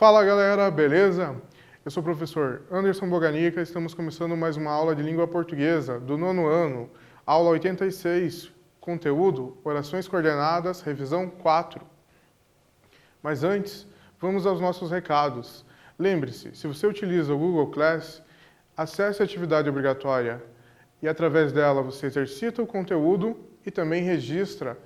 Fala galera, beleza? Eu sou o professor Anderson Boganica, estamos começando mais uma aula de língua portuguesa do 9º ano, aula 86, conteúdo, orações coordenadas, revisão 4. Mas antes, vamos aos nossos recados. Lembre-se, se você utiliza o Google Class, acesse a atividade obrigatória e através dela você exercita o conteúdo e também registra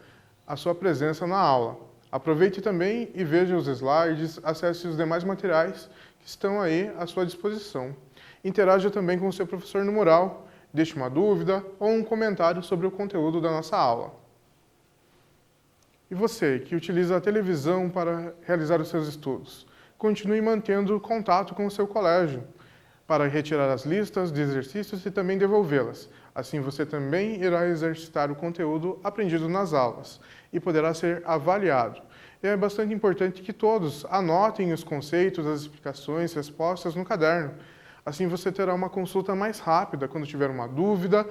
a sua presença na aula. Aproveite também e veja os slides, acesse os demais materiais que estão aí à sua disposição. Interaja também com o seu professor no mural, deixe uma dúvida ou um comentário sobre o conteúdo da nossa aula. E você, que utiliza a televisão para realizar os seus estudos, continue mantendo contato com o seu colégio para retirar as listas de exercícios e também devolvê-las. Assim você também irá exercitar o conteúdo aprendido nas aulas e poderá ser avaliado. E é bastante importante que todos anotem os conceitos, as explicações, respostas no caderno. Assim você terá uma consulta mais rápida quando tiver uma dúvida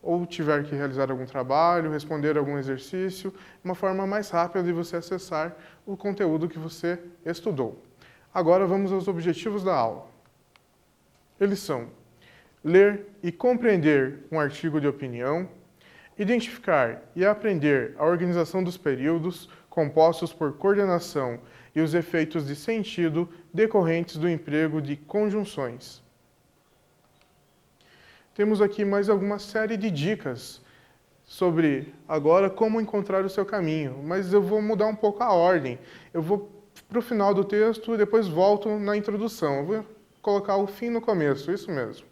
ou tiver que realizar algum trabalho, responder algum exercício, uma forma mais rápida de você acessar o conteúdo que você estudou. Agora vamos aos objetivos da aula. Eles são: ler e compreender um artigo de opinião, identificar e aprender a organização dos períodos compostos por coordenação e os efeitos de sentido decorrentes do emprego de conjunções. Temos aqui mais alguma série de dicas sobre agora como encontrar o seu caminho, mas eu vou mudar um pouco a ordem. Eu vou para o final do texto e depois volto na introdução. Eu vou colocar o fim no começo, isso mesmo.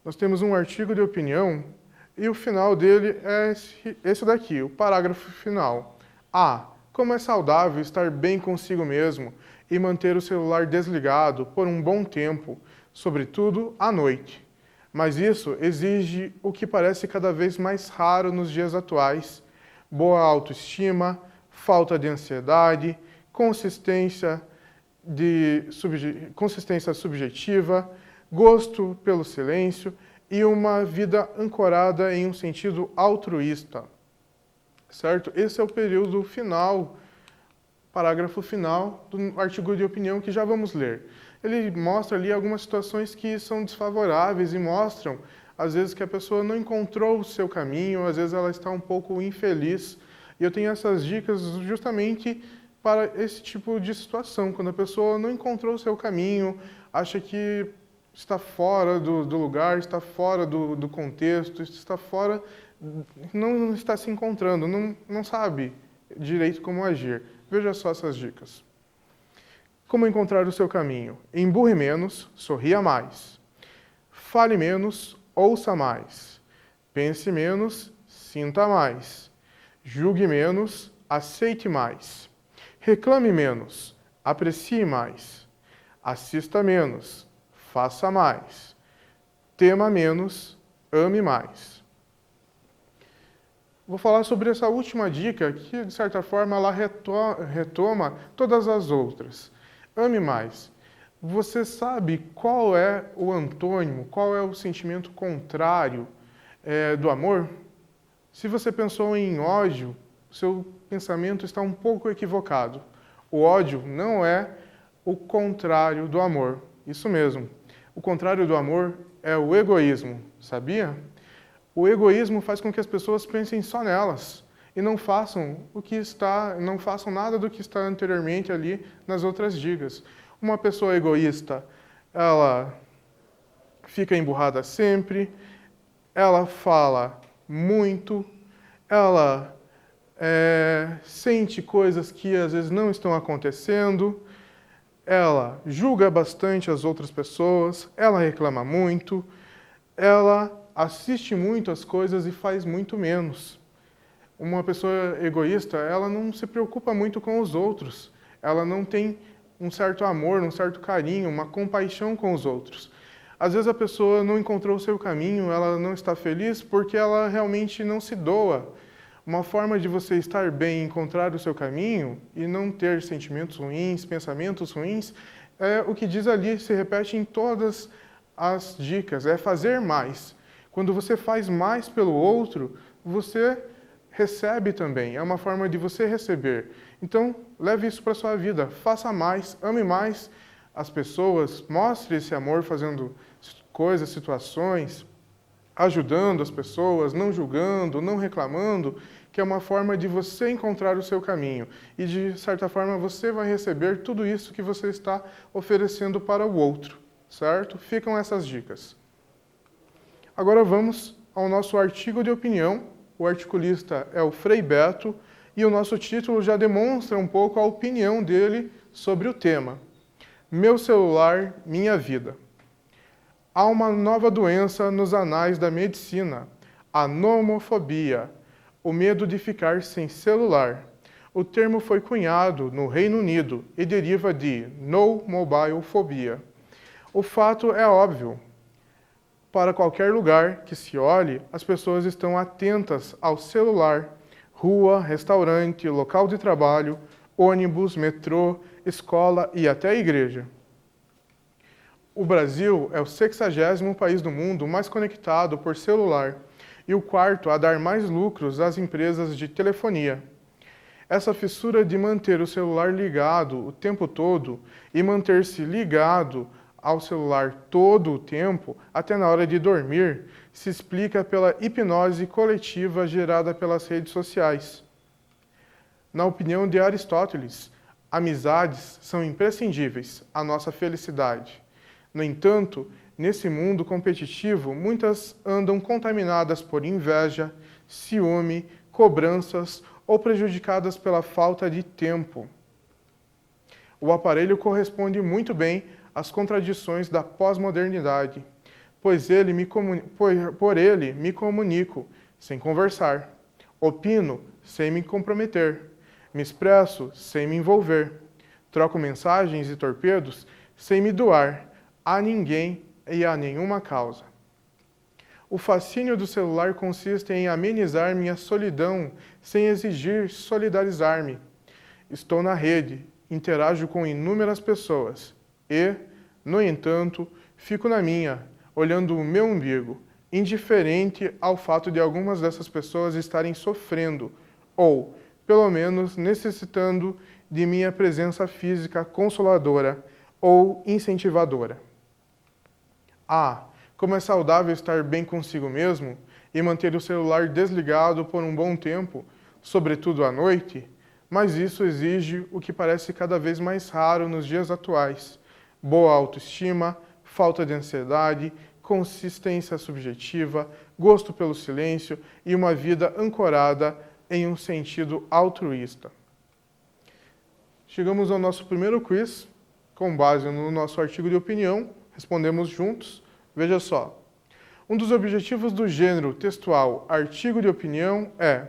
Nós temos um artigo de opinião e o final dele é esse daqui, o parágrafo final. A. Como é saudável estar bem consigo mesmo e manter o celular desligado por um bom tempo, sobretudo à noite. Mas isso exige o que parece cada vez mais raro nos dias atuais: boa autoestima, falta de ansiedade, consistência subjetiva, gosto pelo silêncio e uma vida ancorada em um sentido altruísta. Certo? Esse é o período final, parágrafo final do artigo de opinião que já vamos ler. Ele mostra ali algumas situações que são desfavoráveis e mostram, às vezes, que a pessoa não encontrou o seu caminho, às vezes ela está um pouco infeliz. E eu tenho essas dicas justamente para esse tipo de situação, quando a pessoa não encontrou o seu caminho, acha que está fora do lugar, está fora do contexto, está fora, não está se encontrando, não sabe direito como agir. Veja só essas dicas. Como encontrar o seu caminho? Emburre menos, sorria mais. Fale menos, ouça mais. Pense menos, sinta mais. Julgue menos, aceite mais. Reclame menos, aprecie mais. Assista menos, faça mais. Tema menos, ame mais. Vou falar sobre essa última dica que, de certa forma, ela retoma todas as outras. Ame mais. Você sabe qual é o antônimo, qual é o sentimento contrário do amor? Se você pensou em ódio, seu pensamento está um pouco equivocado. O ódio não é o contrário do amor. Isso mesmo. O contrário do amor é o egoísmo, sabia? O egoísmo faz com que as pessoas pensem só nelas e não façam nada do que está anteriormente ali nas outras dicas. Uma pessoa egoísta, ela fica emburrada sempre, ela fala muito, ela sente coisas que às vezes não estão acontecendo, ela julga bastante as outras pessoas, ela reclama muito, ela assiste muito às coisas e faz muito menos. Uma pessoa egoísta, ela não se preocupa muito com os outros, ela não tem um certo amor, um certo carinho, uma compaixão com os outros. Às vezes a pessoa não encontrou o seu caminho, ela não está feliz porque ela realmente não se doa. Uma forma de você estar bem, encontrar o seu caminho e não ter sentimentos ruins, pensamentos ruins, é o que diz ali, se repete em todas as dicas, é fazer mais. Quando você faz mais pelo outro, você recebe também, é uma forma de você receber. Então, leve isso para a sua vida, faça mais, ame mais as pessoas, mostre esse amor fazendo coisas, situações, ajudando as pessoas, não julgando, não reclamando, que é uma forma de você encontrar o seu caminho. E de certa forma você vai receber tudo isso que você está oferecendo para o outro, certo? Ficam essas dicas. Agora vamos ao nosso artigo de opinião. O articulista é o Frei Beto e o nosso título já demonstra um pouco a opinião dele sobre o tema. Meu celular, minha vida. Há uma nova doença nos anais da medicina, a nomofobia, o medo de ficar sem celular. O termo foi cunhado no Reino Unido e deriva de no mobile phobia. O fato é óbvio. Para qualquer lugar que se olhe, as pessoas estão atentas ao celular, rua, restaurante, local de trabalho, ônibus, metrô, escola e até igreja. O Brasil é o 60º país do mundo mais conectado por celular e o quarto a dar mais lucros às empresas de telefonia. Essa fissura de manter o celular ligado o tempo todo e manter-se ligado ao celular todo o tempo, até na hora de dormir, se explica pela hipnose coletiva gerada pelas redes sociais. Na opinião de Aristóteles, amizades são imprescindíveis à nossa felicidade. No entanto, nesse mundo competitivo, muitas andam contaminadas por inveja, ciúme, cobranças ou prejudicadas pela falta de tempo. O aparelho corresponde muito bem às contradições da pós-modernidade, pois por ele me comunico sem conversar, opino sem me comprometer, me expresso sem me envolver, troco mensagens e torpedos sem me doar a ninguém e a nenhuma causa. O fascínio do celular consiste em amenizar minha solidão sem exigir solidarizar-me. Estou na rede, interajo com inúmeras pessoas e, no entanto, fico na minha, olhando o meu umbigo, indiferente ao fato de algumas dessas pessoas estarem sofrendo ou, pelo menos, necessitando de minha presença física consoladora ou incentivadora. Como é saudável estar bem consigo mesmo e manter o celular desligado por um bom tempo, sobretudo à noite, mas isso exige o que parece cada vez mais raro nos dias atuais: boa autoestima, falta de ansiedade, consistência subjetiva, gosto pelo silêncio e uma vida ancorada em um sentido altruísta. Chegamos ao nosso primeiro quiz, com base no nosso artigo de opinião. Respondemos juntos. Veja só. Um dos objetivos do gênero textual artigo de opinião é: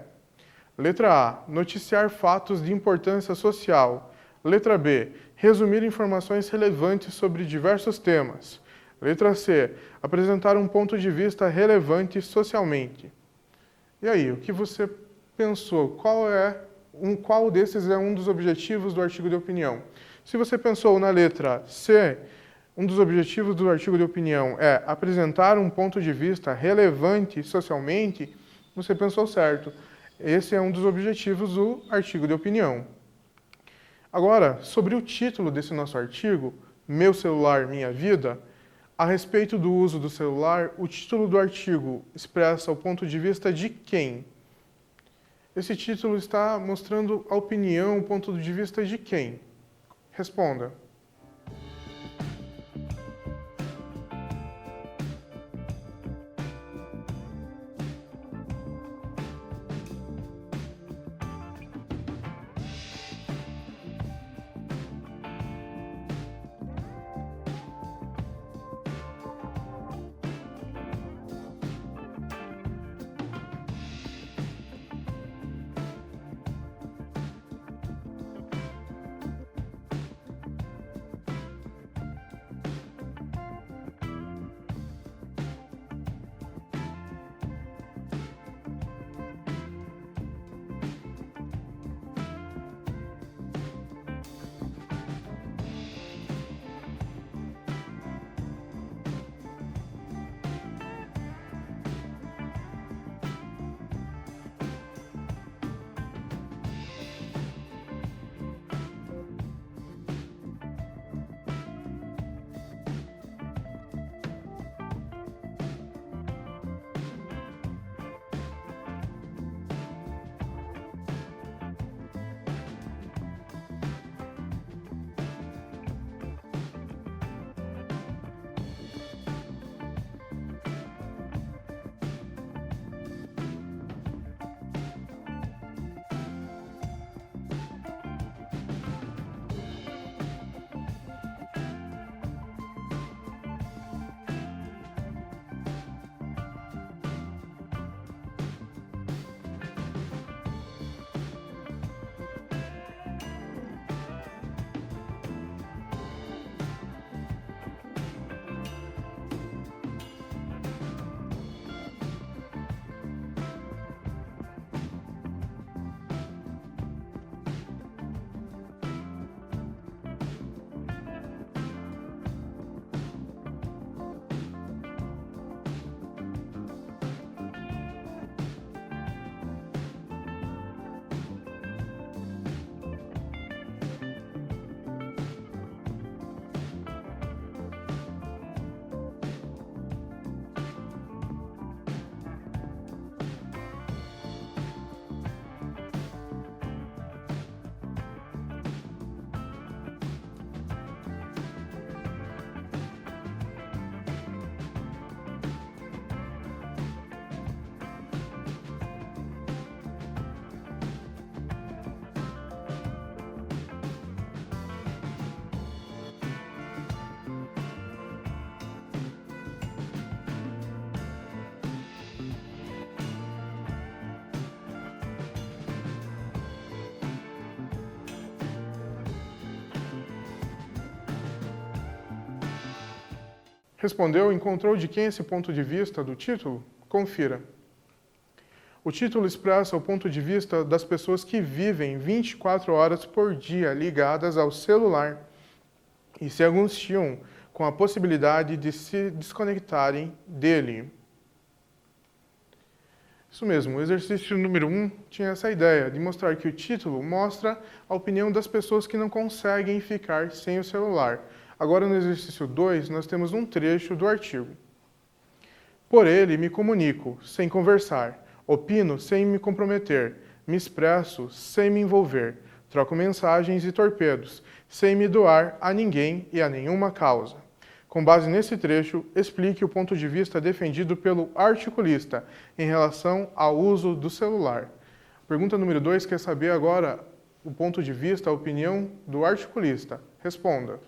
letra A, noticiar fatos de importância social. Letra B, resumir informações relevantes sobre diversos temas. Letra C, apresentar um ponto de vista relevante socialmente. E aí, o que você pensou? Qual desses é um dos objetivos do artigo de opinião? Se você pensou na letra C, um dos objetivos do artigo de opinião é apresentar um ponto de vista relevante socialmente, você pensou certo. Esse é um dos objetivos do artigo de opinião. Agora, sobre o título desse nosso artigo, Meu Celular, Minha Vida, a respeito do uso do celular, o título do artigo expressa o ponto de vista de quem? Esse título está mostrando a opinião, o ponto de vista de quem? Responda. Respondeu, encontrou de quem esse ponto de vista do título? Confira. O título expressa o ponto de vista das pessoas que vivem 24 horas por dia ligadas ao celular e se angustiam com a possibilidade de se desconectarem dele. Isso mesmo, o exercício número 1 tinha essa ideia de mostrar que o título mostra a opinião das pessoas que não conseguem ficar sem o celular. Agora, no exercício 2, nós temos um trecho do artigo. Por ele me comunico, sem conversar, opino sem me comprometer, me expresso sem me envolver, troco mensagens e torpedos, sem me doar a ninguém e a nenhuma causa. Com base nesse trecho, explique o ponto de vista defendido pelo articulista em relação ao uso do celular. Pergunta número 2 quer saber agora o ponto de vista, a opinião do articulista. Responda.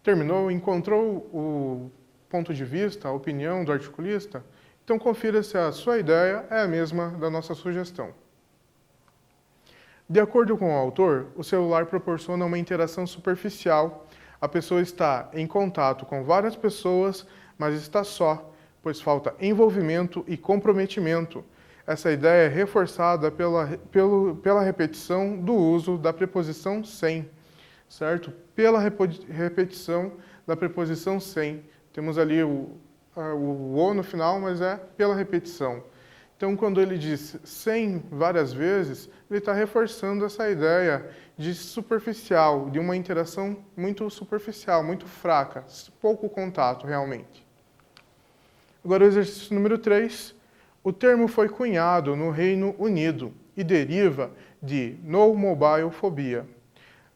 Terminou? Encontrou o ponto de vista, a opinião do articulista? Então confira se a sua ideia é a mesma da nossa sugestão. De acordo com o autor, o celular proporciona uma interação superficial. A pessoa está em contato com várias pessoas, mas está só, pois falta envolvimento e comprometimento. Essa ideia é reforçada pela repetição do uso da preposição sem, certo? Pela repetição da preposição sem. Temos ali o no final, mas é pela repetição. Então, quando ele diz sem várias vezes, ele está reforçando essa ideia de superficial, de uma interação muito superficial, muito fraca, pouco contato realmente. Agora, o exercício número 3. O termo foi cunhado no Reino Unido e deriva de no mobile phobia.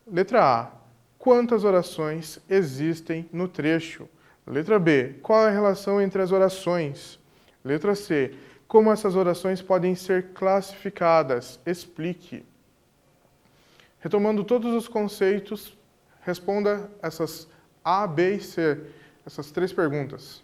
Letra A. Quantas orações existem no trecho? Letra B. Qual é a relação entre as orações? Letra C. Como essas orações podem ser classificadas? Explique. Retomando todos os conceitos, responda essas A, B e C, essas 3 perguntas.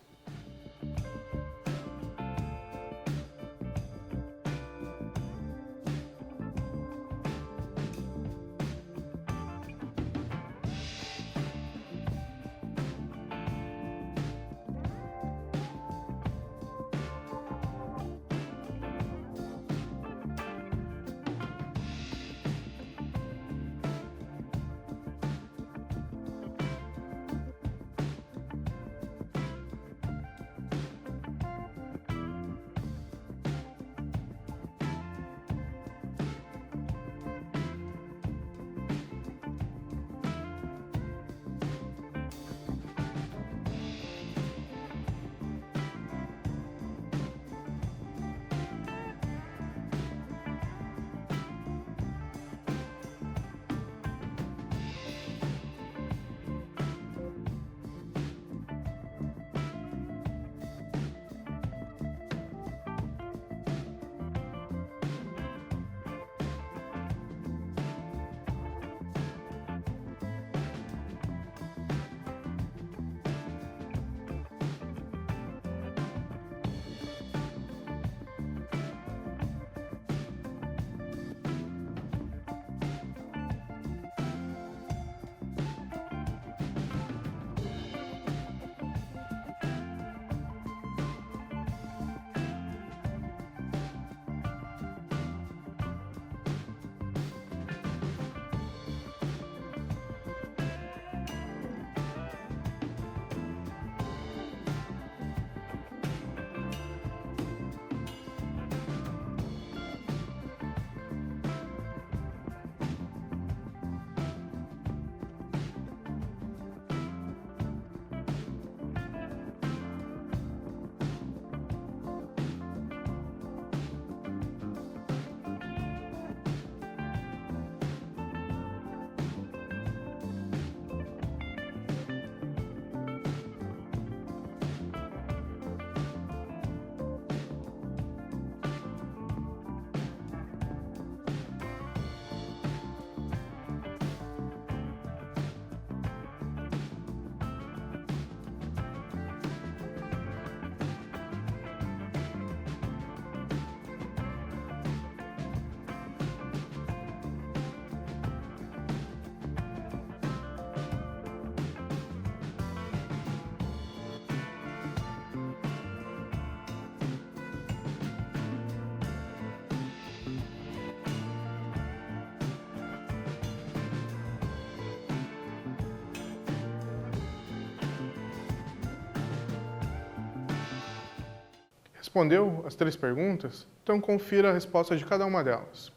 Respondeu as 3 perguntas? Então confira a resposta de cada uma delas.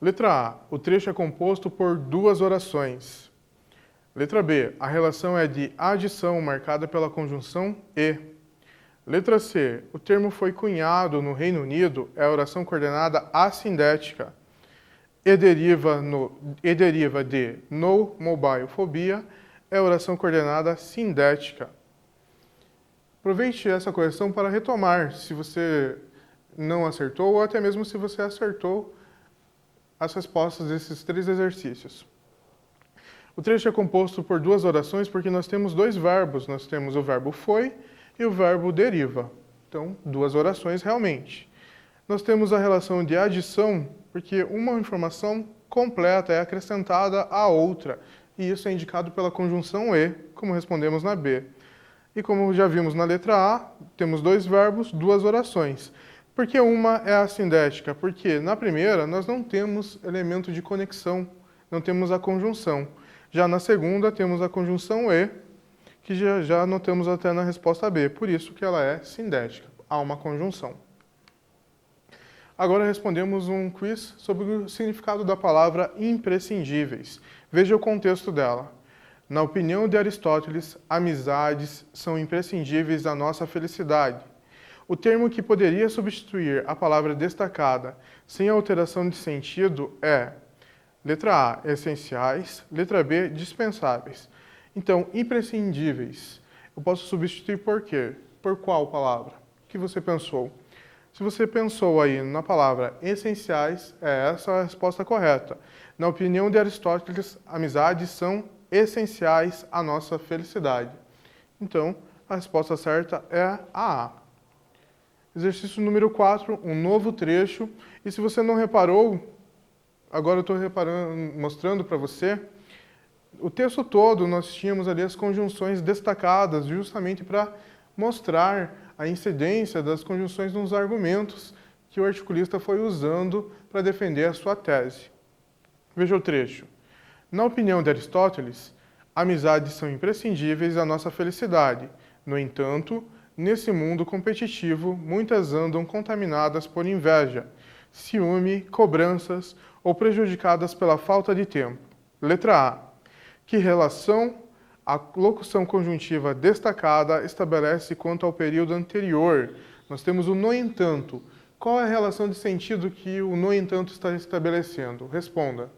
Letra A. O trecho é composto por 2 orações. Letra B. A relação é de adição marcada pela conjunção e. Letra C. O termo foi cunhado no Reino Unido, é a oração coordenada assindética e deriva de no mobile phobia, é a oração coordenada sindética. Aproveite essa correção para retomar, se você não acertou, ou até mesmo se você acertou as respostas desses 3 exercícios. O trecho é composto por 2 orações porque nós temos 2 verbos. Nós temos o verbo foi e o verbo deriva. Então, 2 orações realmente. Nós temos a relação de adição porque uma informação completa é acrescentada à outra. E isso é indicado pela conjunção e, como respondemos na B. E como já vimos na letra A, temos 2 verbos, 2 orações. Por que uma é assindética? Porque na primeira nós não temos elemento de conexão, não temos a conjunção. Já na segunda temos a conjunção e, que já notamos até na resposta B, por isso que ela é sindética, há uma conjunção. Agora respondemos um quiz sobre o significado da palavra imprescindíveis. Veja o contexto dela. Na opinião de Aristóteles, amizades são imprescindíveis à nossa felicidade. O termo que poderia substituir a palavra destacada sem alteração de sentido é Letra A, essenciais. Letra B, dispensáveis. Então, imprescindíveis. Eu posso substituir por quê? Por qual palavra? O que você pensou? Se você pensou aí na palavra essenciais, é essa a resposta correta. Na opinião de Aristóteles, amizades são essenciais à nossa felicidade. Então, a resposta certa é a A. Exercício número 4, um novo trecho. E se você não reparou, agora eu estou mostrando para você, o texto todo nós tínhamos ali as conjunções destacadas, justamente para mostrar a incidência das conjunções nos argumentos que o articulista foi usando para defender a sua tese. Veja o trecho. Na opinião de Aristóteles, amizades são imprescindíveis à nossa felicidade. No entanto, nesse mundo competitivo, muitas andam contaminadas por inveja, ciúme, cobranças ou prejudicadas pela falta de tempo. Letra A. Que relação a locução conjuntiva destacada estabelece quanto ao período anterior? Nós temos o no entanto. Qual é a relação de sentido que o no entanto está estabelecendo? Responda.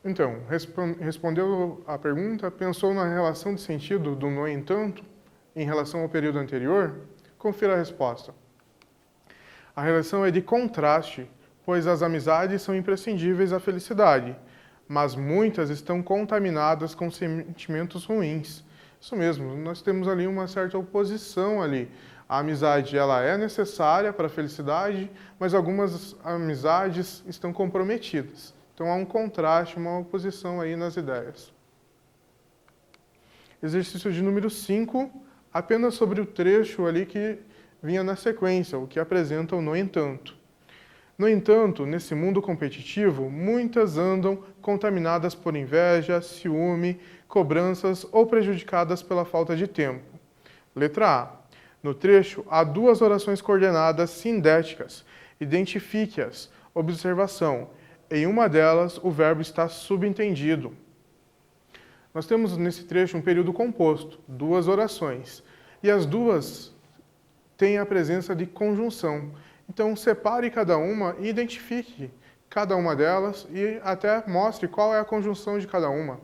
Então, respondeu a pergunta, pensou na relação de sentido do no entanto em relação ao período anterior? Confira a resposta. A relação é de contraste, pois as amizades são imprescindíveis à felicidade, mas muitas estão contaminadas com sentimentos ruins. Isso mesmo, nós temos ali uma certa oposição ali. A amizade ela é necessária para a felicidade, mas algumas amizades estão comprometidas. Então há um contraste, uma oposição aí nas ideias. Exercício de número 5, apenas sobre o trecho ali que vinha na sequência, o que apresenta o no entanto. No entanto, nesse mundo competitivo, muitas andam contaminadas por inveja, ciúme, cobranças ou prejudicadas pela falta de tempo. Letra A. No trecho, há duas orações coordenadas sindéticas. Identifique-as. Observação. Em uma delas, o verbo está subentendido. Nós temos nesse trecho um período composto, duas orações. E as duas têm a presença de conjunção. Então, separe cada uma e identifique cada uma delas e até mostre qual é a conjunção de cada uma.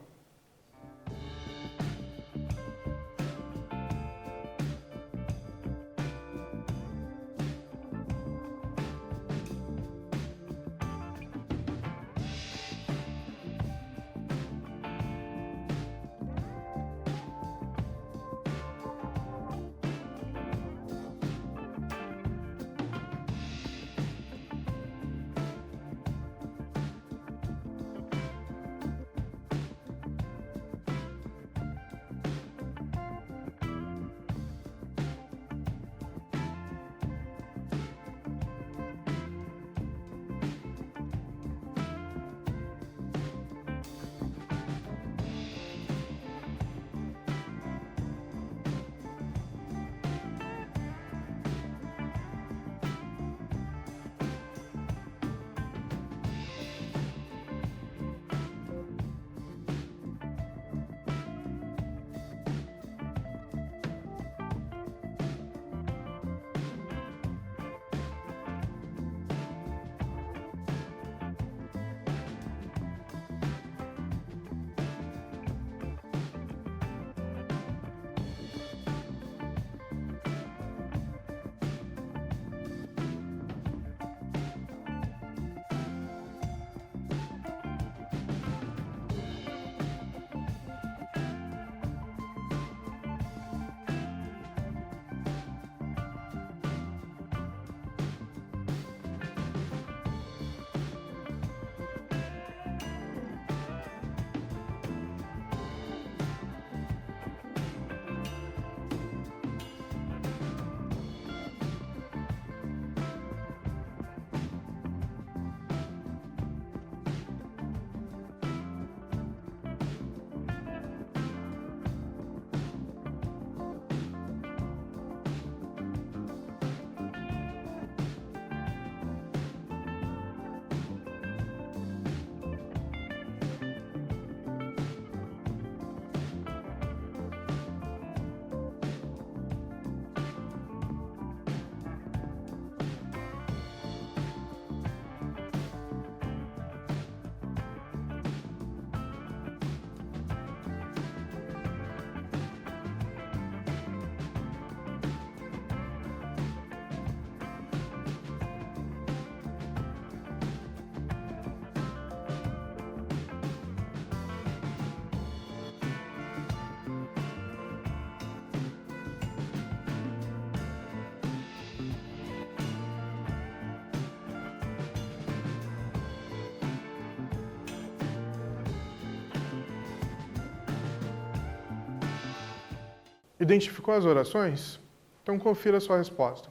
Identificou as orações? Então confira a sua resposta.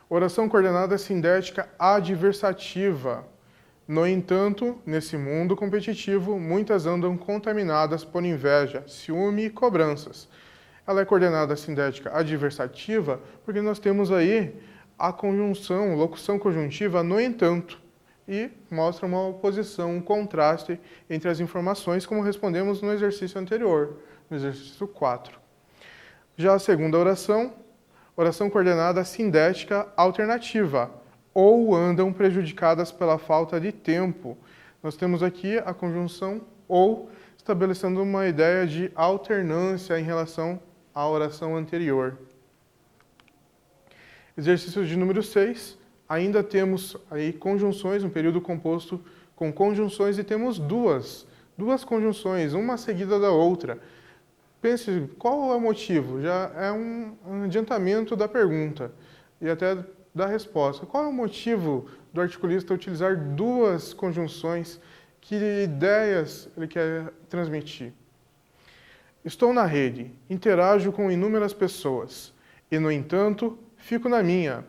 Oração coordenada sindética adversativa. No entanto, nesse mundo competitivo, muitas andam contaminadas por inveja, ciúme e cobranças. Ela é coordenada sindética adversativa porque nós temos aí a conjunção, locução conjuntiva no entanto, e mostra uma oposição, um contraste entre as informações, como respondemos no exercício anterior, no exercício 4. Já a segunda oração, oração coordenada sindética alternativa, ou andam prejudicadas pela falta de tempo. Nós temos aqui a conjunção ou, estabelecendo uma ideia de alternância em relação à oração anterior. Exercício de número 6, ainda temos aí conjunções, um período composto com conjunções e temos duas conjunções, uma seguida da outra. Pense, qual é o motivo? Já é um adiantamento da pergunta e até da resposta. Qual é o motivo do articulista utilizar duas conjunções? Que ideias ele quer transmitir? Estou na rede, interajo com inúmeras pessoas e, no entanto, fico na minha.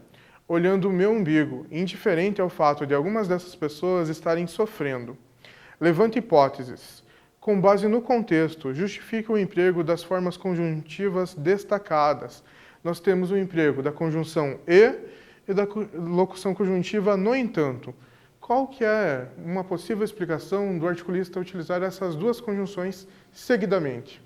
olhando o meu umbigo, indiferente ao fato de algumas dessas pessoas estarem sofrendo. Levanta hipóteses. Com base no contexto, justifica o emprego das formas conjuntivas destacadas. Nós temos o emprego da conjunção e da locução conjuntiva no entanto. Qual que é uma possível explicação do articulista utilizar essas duas conjunções seguidamente?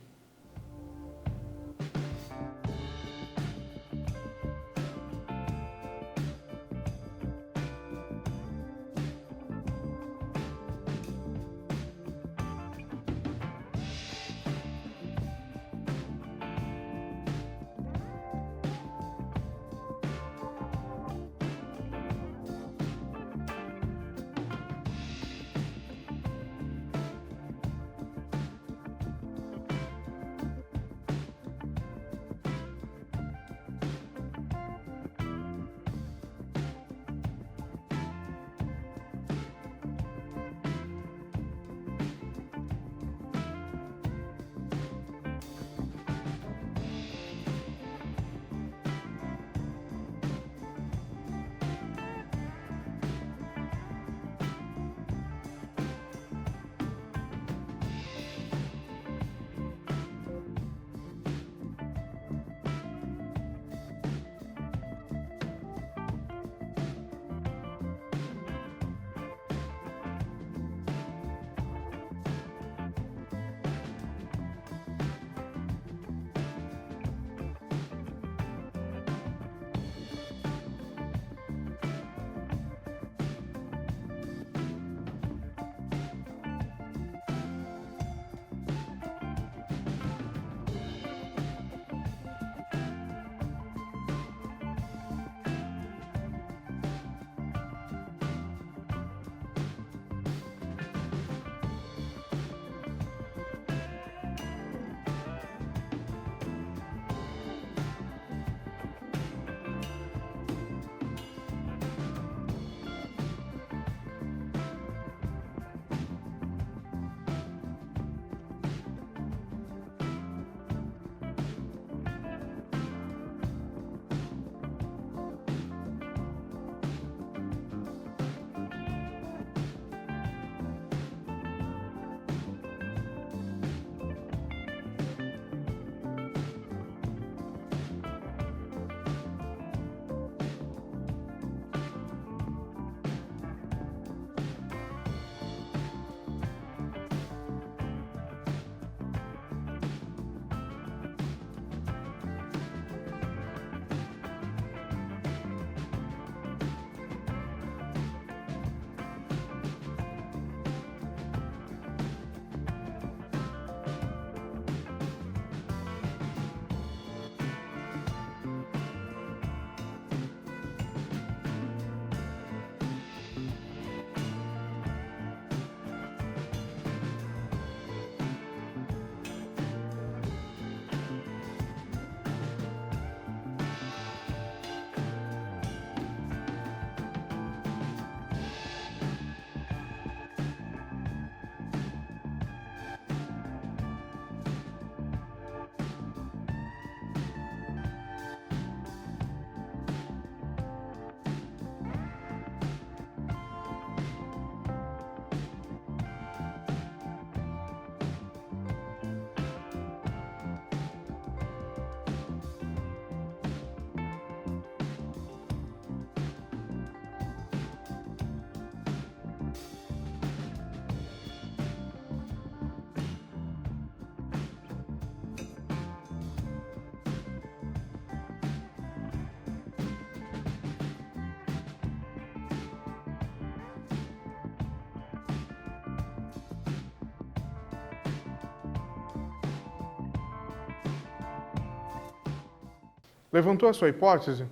Levantou a sua hipótese?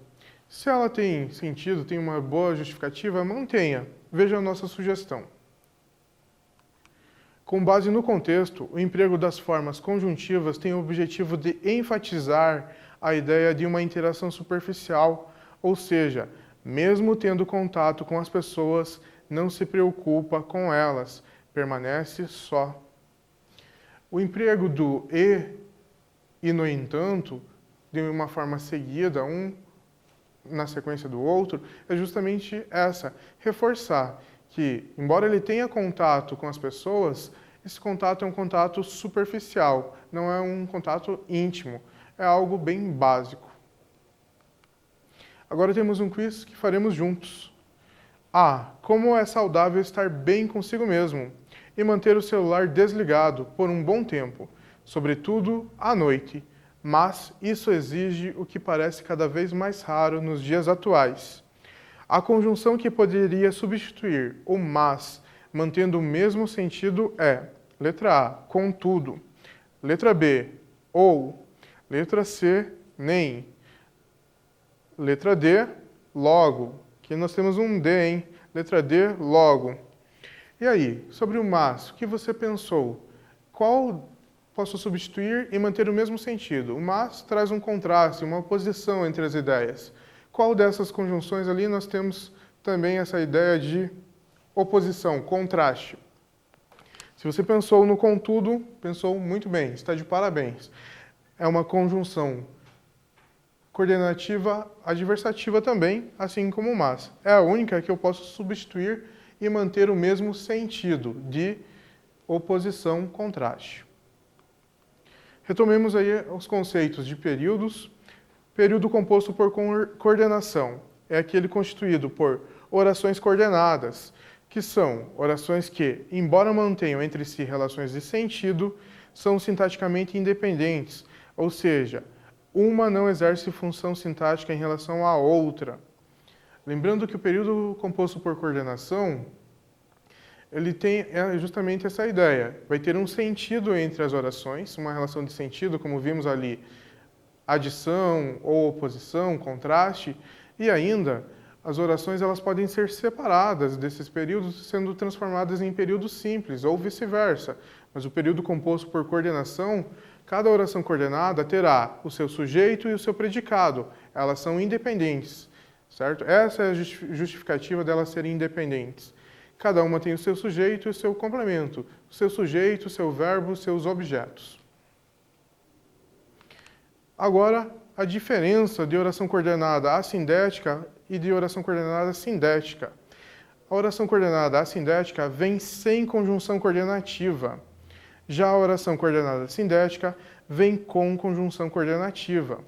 Se ela tem sentido, tem uma boa justificativa, mantenha. Veja a nossa sugestão. Com base no contexto, o emprego das formas conjuntivas tem o objetivo de enfatizar a ideia de uma interação superficial, ou seja, mesmo tendo contato com as pessoas, não se preocupa com elas, permanece só. O emprego do e no entanto, de uma forma seguida, um na sequência do outro, é justamente essa, reforçar que, embora ele tenha contato com as pessoas, esse contato é um contato superficial, não é um contato íntimo, é algo bem básico. Agora temos um quiz que faremos juntos. Como é saudável estar bem consigo mesmo e manter o celular desligado por um bom tempo, sobretudo à noite, mas isso exige o que parece cada vez mais raro nos dias atuais. A conjunção que poderia substituir o mas, mantendo o mesmo sentido é: letra A, contudo; letra B, ou; letra C, nem; letra D, logo. Aqui nós temos um D, hein? Letra D, logo. E aí, sobre o mas, o que você pensou? Qual posso substituir e manter o mesmo sentido? O mas traz um contraste, uma oposição entre as ideias. Qual dessas conjunções ali nós temos também essa ideia de oposição, contraste? Se você pensou no contudo, pensou muito bem, está de parabéns. É uma conjunção coordenativa adversativa também, assim como o mas. É a única que eu posso substituir e manter o mesmo sentido de oposição, contraste. Retomemos aí os conceitos de períodos. Período composto por coordenação é aquele constituído por orações coordenadas, que são orações que, embora mantenham entre si relações de sentido, são sintaticamente independentes, ou seja, uma não exerce função sintática em relação à outra. Lembrando que o período composto por coordenação, ele tem justamente essa ideia. Vai ter um sentido entre as orações, uma relação de sentido, como vimos ali, adição ou oposição, contraste, e ainda as orações elas podem ser separadas desses períodos, sendo transformadas em períodos simples, ou vice-versa. Mas o período composto por coordenação, cada oração coordenada terá o seu sujeito e o seu predicado. Elas são independentes, certo? Essa é a justificativa delas serem independentes. Cada uma tem o seu sujeito e o seu complemento, o seu sujeito, o seu verbo, os seus objetos. Agora, a diferença de oração coordenada assindética e de oração coordenada sindética. A oração coordenada assindética vem sem conjunção coordenativa. Já a oração coordenada sindética vem com conjunção coordenativa.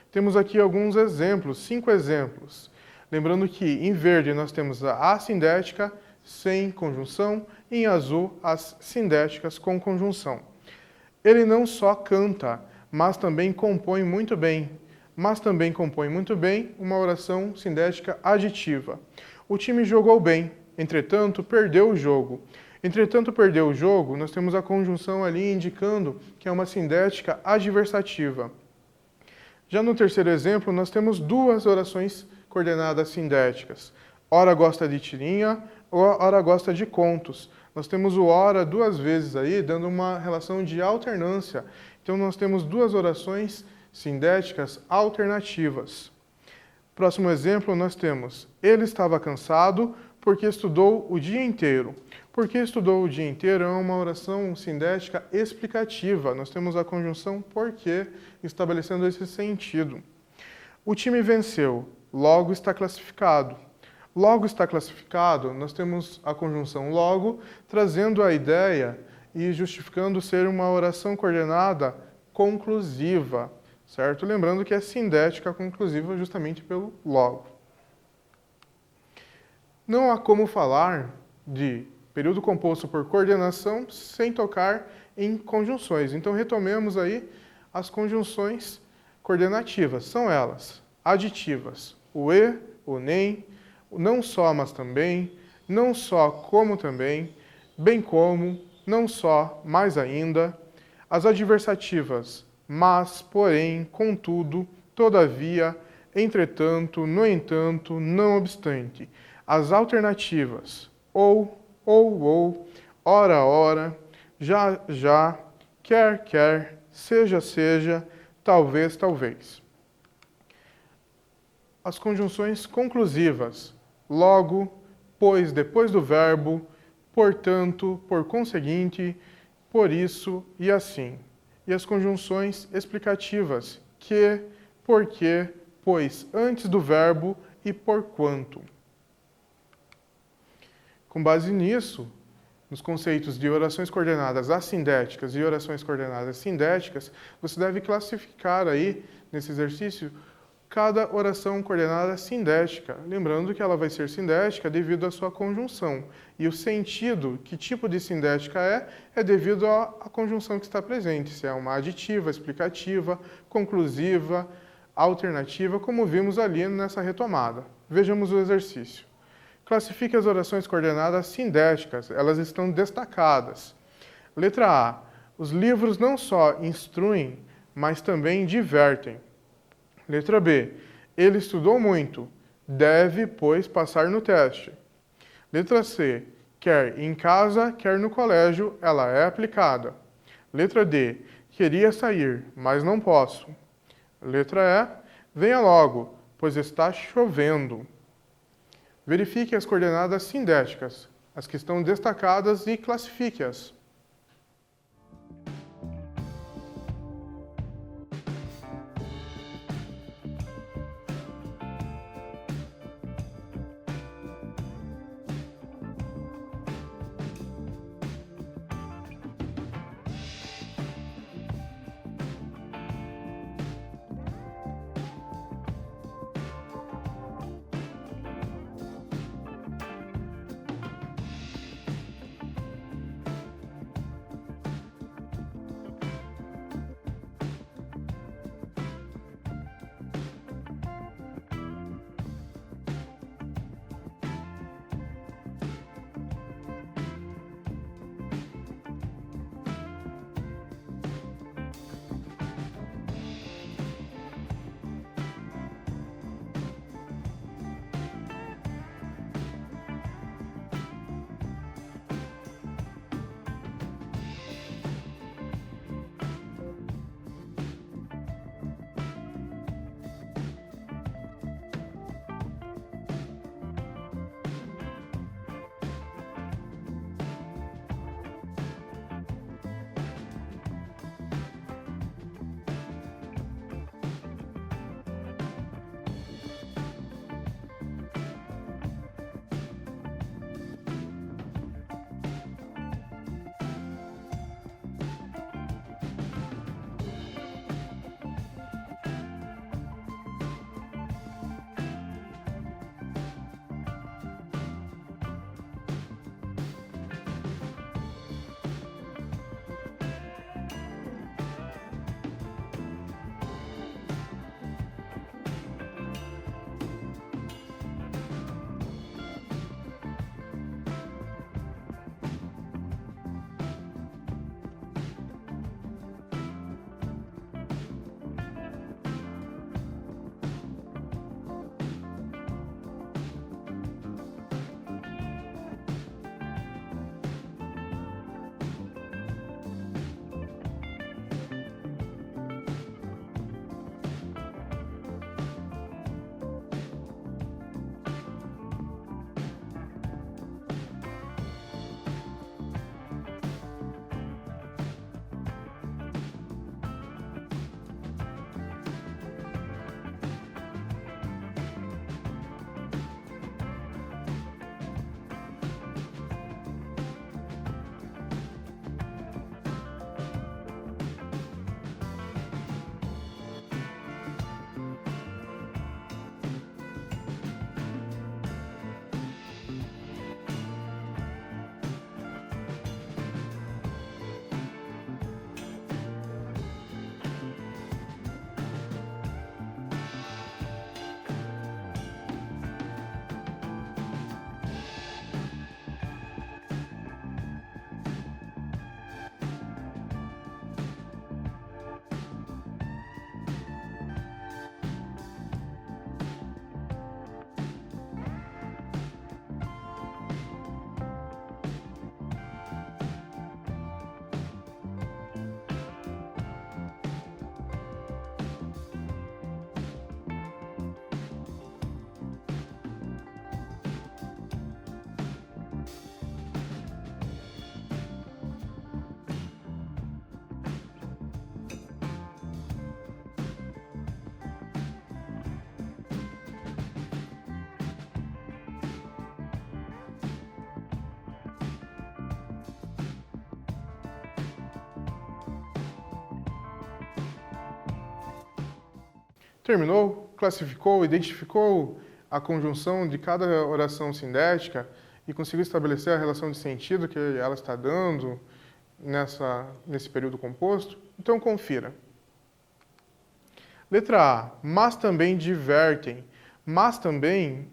Temos aqui alguns exemplos, 5 exemplos. Lembrando que em verde nós temos a assindética sem conjunção e em azul as sindéticas com conjunção. Ele não só canta, mas também compõe muito bem. Mas também compõe muito bem uma oração sindética aditiva. O time jogou bem, entretanto perdeu o jogo. Entretanto perdeu o jogo, nós temos a conjunção ali indicando que é uma sindética adversativa. Já no terceiro exemplo, nós temos duas orações coordenadas sindéticas. Ora gosta de tirinha, ora gosta de contos. Nós temos o ora duas vezes aí, dando uma relação de alternância. Então nós temos duas orações sindéticas alternativas. Próximo exemplo, nós temos: ele estava cansado porque estudou o dia inteiro. Porque estudou o dia inteiro é uma oração sindética explicativa. Nós temos a conjunção porque, estabelecendo esse sentido. O time venceu, logo está classificado. Logo está classificado, nós temos a conjunção logo, trazendo a ideia e justificando ser uma oração coordenada conclusiva, certo? Lembrando que é sindética conclusiva justamente pelo logo. Não há como falar de período composto por coordenação sem tocar em conjunções. Então retomemos aí as conjunções coordenativas. São elas: aditivas, o e, o nem, o não só, mas também, não só, como também, bem como, não só, mais ainda. As adversativas: mas, porém, contudo, todavia, entretanto, no entanto, não obstante. As alternativas: ou, ora, ora, já, já, quer, quer, seja, seja, talvez, talvez. As conjunções conclusivas: logo, pois, depois do verbo, portanto, por conseguinte, por isso e assim. E as conjunções explicativas: que, porque, pois antes do verbo e porquanto. Com base nisso, nos conceitos de orações coordenadas assindéticas e orações coordenadas sindéticas, você deve classificar aí, nesse exercício, cada oração coordenada sindética. Lembrando que ela vai ser sindética devido à sua conjunção. E o sentido, que tipo de sindética é devido à conjunção que está presente. Se é uma aditiva, explicativa, conclusiva, alternativa, como vimos ali nessa retomada. Vejamos o exercício. Classifique as orações coordenadas sindéticas. Elas estão destacadas. Letra A. Os livros não só instruem, mas também divertem. Letra B. Ele estudou muito. Deve, pois, passar no teste. Letra C. Quer em casa, quer no colégio, ela é aplicada. Letra D. Queria sair, mas não posso. Letra E. Venha logo, pois está chovendo. Verifique as coordenadas sindéticas, as que estão destacadas, e classifique-as. Terminou? Classificou? Identificou a conjunção de cada oração sindética e conseguiu estabelecer a relação de sentido que ela está dando nesse período composto? Então, confira. Letra A. Mas também divertem. Mas também,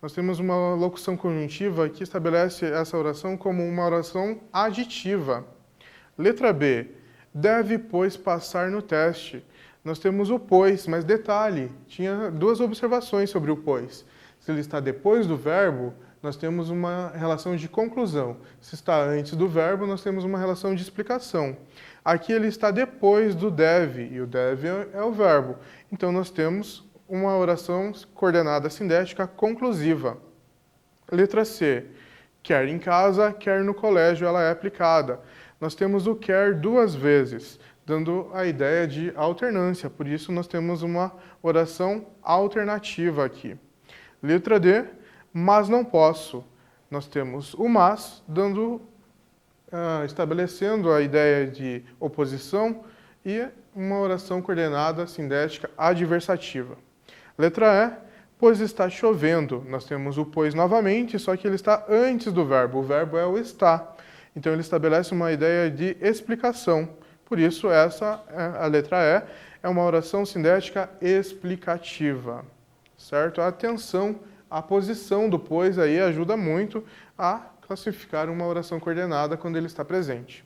nós temos uma locução conjuntiva que estabelece essa oração como uma oração aditiva. Letra B. Deve, pois, passar no teste. Nós temos o pois, mas detalhe, tinha duas observações sobre o pois. Se ele está depois do verbo, nós temos uma relação de conclusão. Se está antes do verbo, nós temos uma relação de explicação. Aqui ele está depois do deve, e o deve é o verbo. Então nós temos uma oração coordenada sindética conclusiva. Letra C. Quer em casa, quer no colégio, ela é aplicada. Nós temos o quer duas vezes, dando a ideia de alternância. Por isso nós temos uma oração alternativa aqui. Letra D. Mas não posso. Nós temos o mas, estabelecendo a ideia de oposição e uma oração coordenada sindética adversativa. Letra E, pois está chovendo. Nós temos o pois novamente, só que ele está antes do verbo. O verbo é o está. Então ele estabelece uma ideia de explicação. Por isso a letra E, é uma oração sindética explicativa. Certo? Atenção, a posição do pois aí ajuda muito a classificar uma oração coordenada quando ele está presente.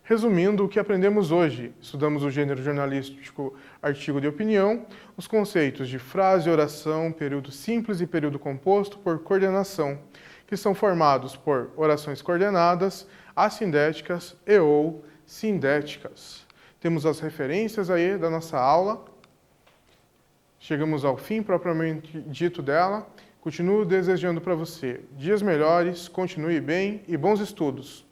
Resumindo o que aprendemos hoje, estudamos o gênero jornalístico artigo de opinião, os conceitos de frase, oração, período simples e período composto por coordenação, que são formados por orações coordenadas, assindéticas e ou sindéticas. Temos as referências aí da nossa aula. Chegamos ao fim propriamente dito dela. Continuo desejando para você dias melhores, continue bem e bons estudos.